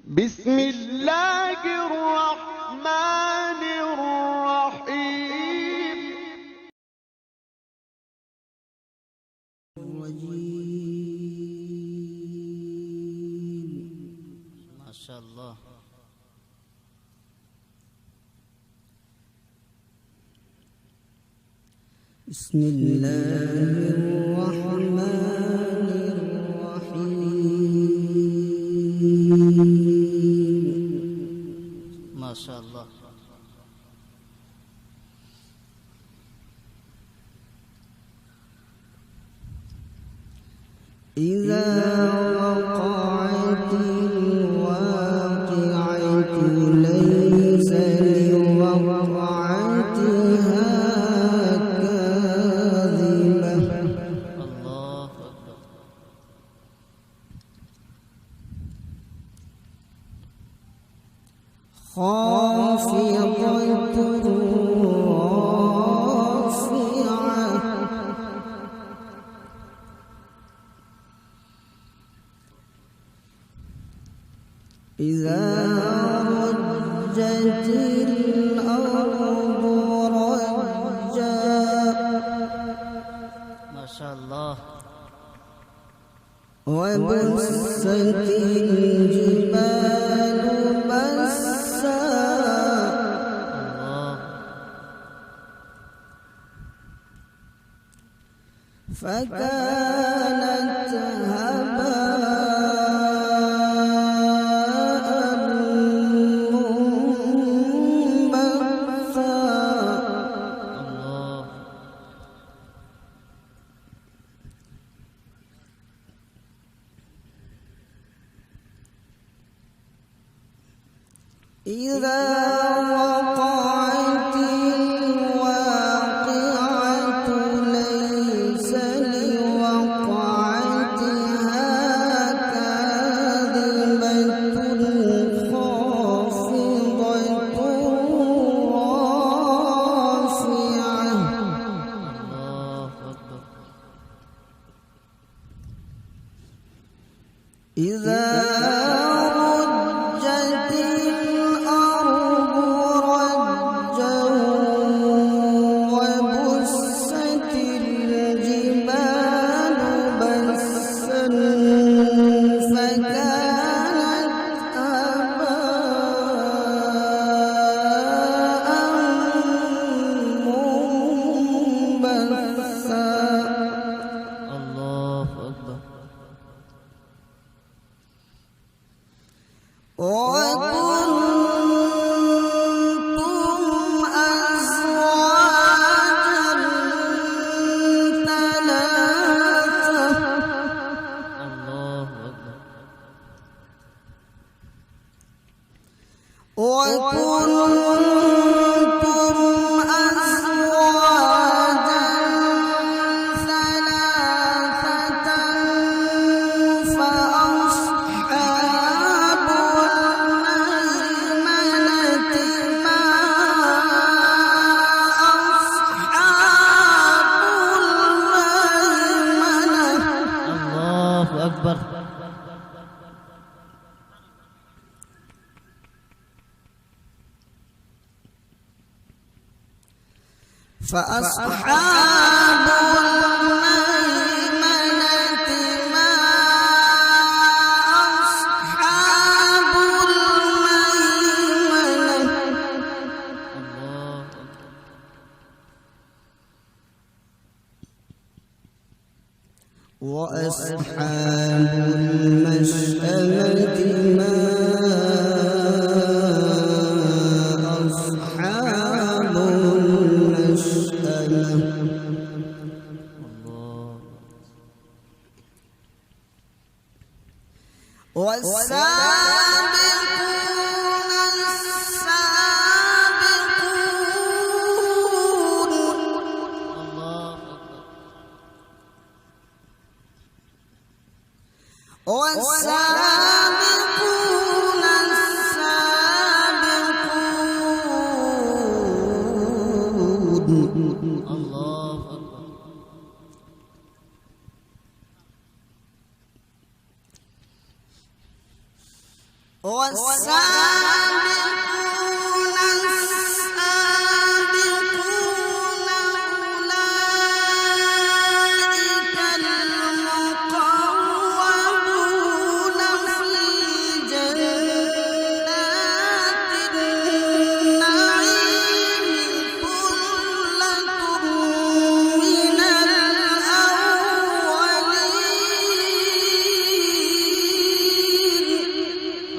بسم الله الرحمن الرحيم. ما شاء الله. بسم الله الرحمن الرحيم. ما شاء الله. إذا وقعت الواقعة ليس لوقعتها كاذبة. الله أكبر. خافضة رافعة إذا رجت الأرض رجا. ما شاء الله. وبست الجبال بسا. الله. فكانت هباء منبثا. الله. إذا وقعت الواقعة ليس لوقعتها كاذبة خافضة رافعة. الله أكبر. إذا رجت الأرض رجا وبست الجبال بسا فكانت هباء منبثا. الله أكبر. وكنتم أزواجا ثلاثة. الله أكبر. وكنتم أزواجا ثلاثة فأصحاب الميمنة ما أصحاب الميمنة. الله أكبر. فأصحاب الميمنة ما أصحاب الميمنة. الله أكبر. وأصحاب المشأمة ما أصحاب المشأمة. الله. والسابقون السابقون. الله أكبر. والسابقون السابقون. الله أكبر. والسابقون السابقون أولئك المقربون في جنات النعيم ثلة من الأولين.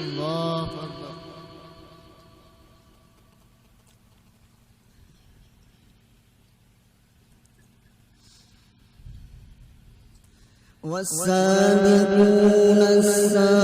الله أكبر. والسابقون السابقون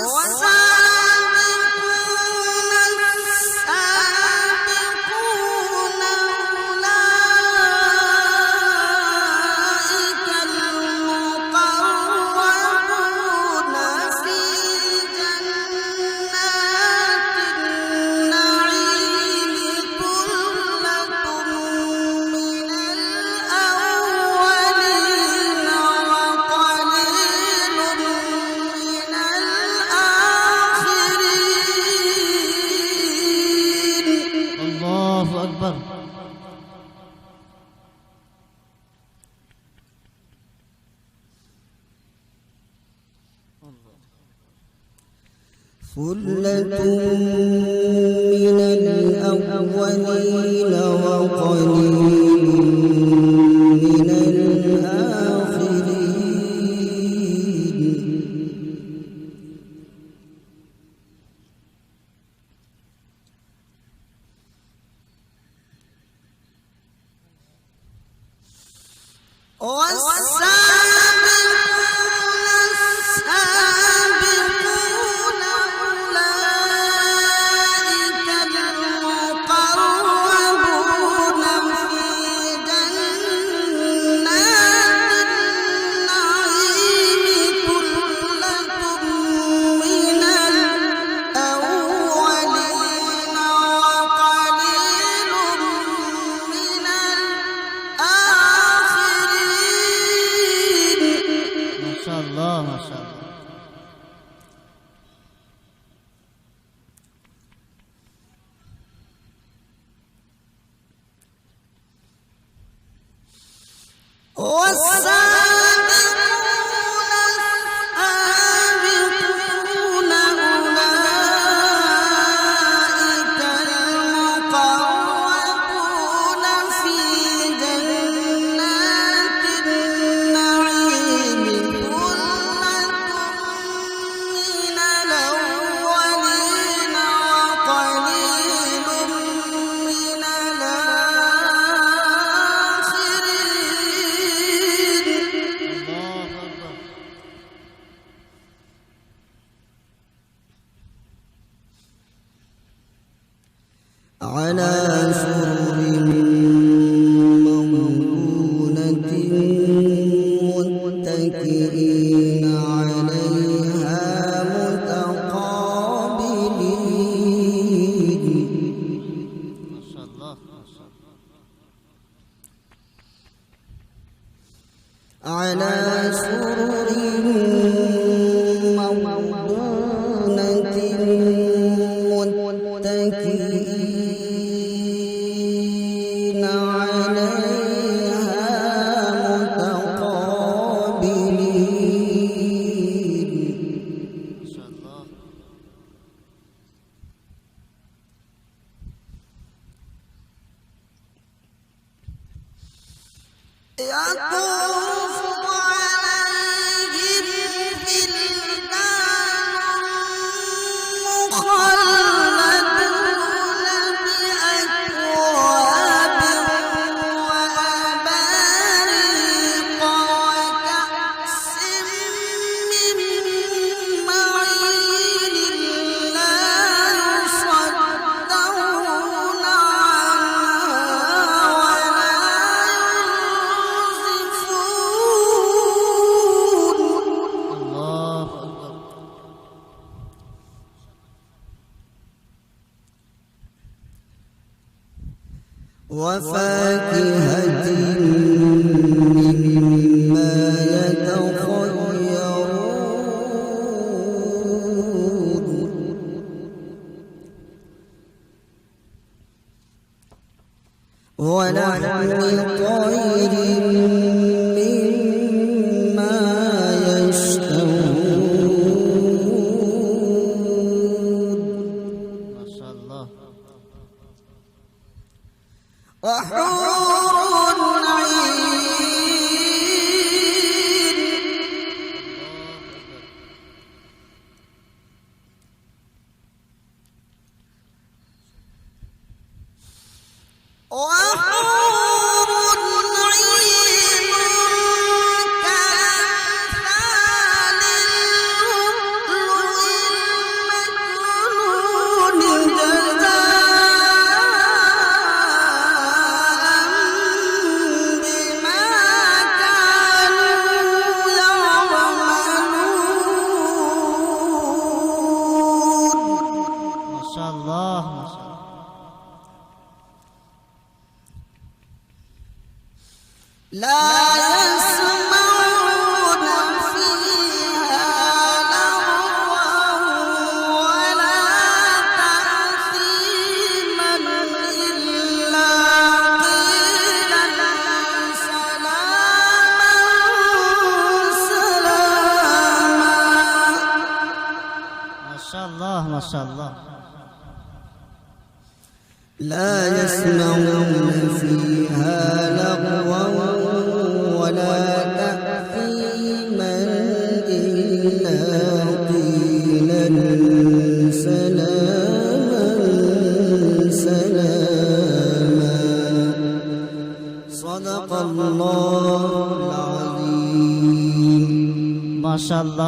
والسابقون السابقون أولئك المقربون في جنات النعيم ثلة من الأولين وقليل من الآخرين. الله أكبر. ثلة من الأولين وقليل من الآخرين. والسابقون السابقون أولئك المقربون في جنات النعيم ثلة من الأولين وقليل من الآخرين. ما شاء الله ما شاء الله. والسابقون السابقون أولئك المقربون في جنات النعيم ثلة من الأولين وقليل من الآخرين. الله أكبر. على سرر موضونة متكئين عليها متقابلين. ما شاء الله ما شاء الله. على سرر موضونة متكئين عليها متقابلين. ما شاء الله. يطوف عليهم ولدان مخلدون بأكواب وأباريق وكأس من معين لا يصدعون عنها ولا ينزفون وفاكهة مما يتخيرون ولحم طير مما يشتهون ما شاء الله وحور عين وحور عين كأمثال اللؤلؤ المكنون جزاء بما كانوا يعملون ما شاء الله ما شاء الله لا يسمعون فيها لغوا ولا تأثيما إلا قيلا سلاما سلاما ما شاء الله ما شاء الله لا يسمعون فيها لغوا ولا تأثيما إلا قيلا سلاما سلاما صدق الله العظيم ما شاء الله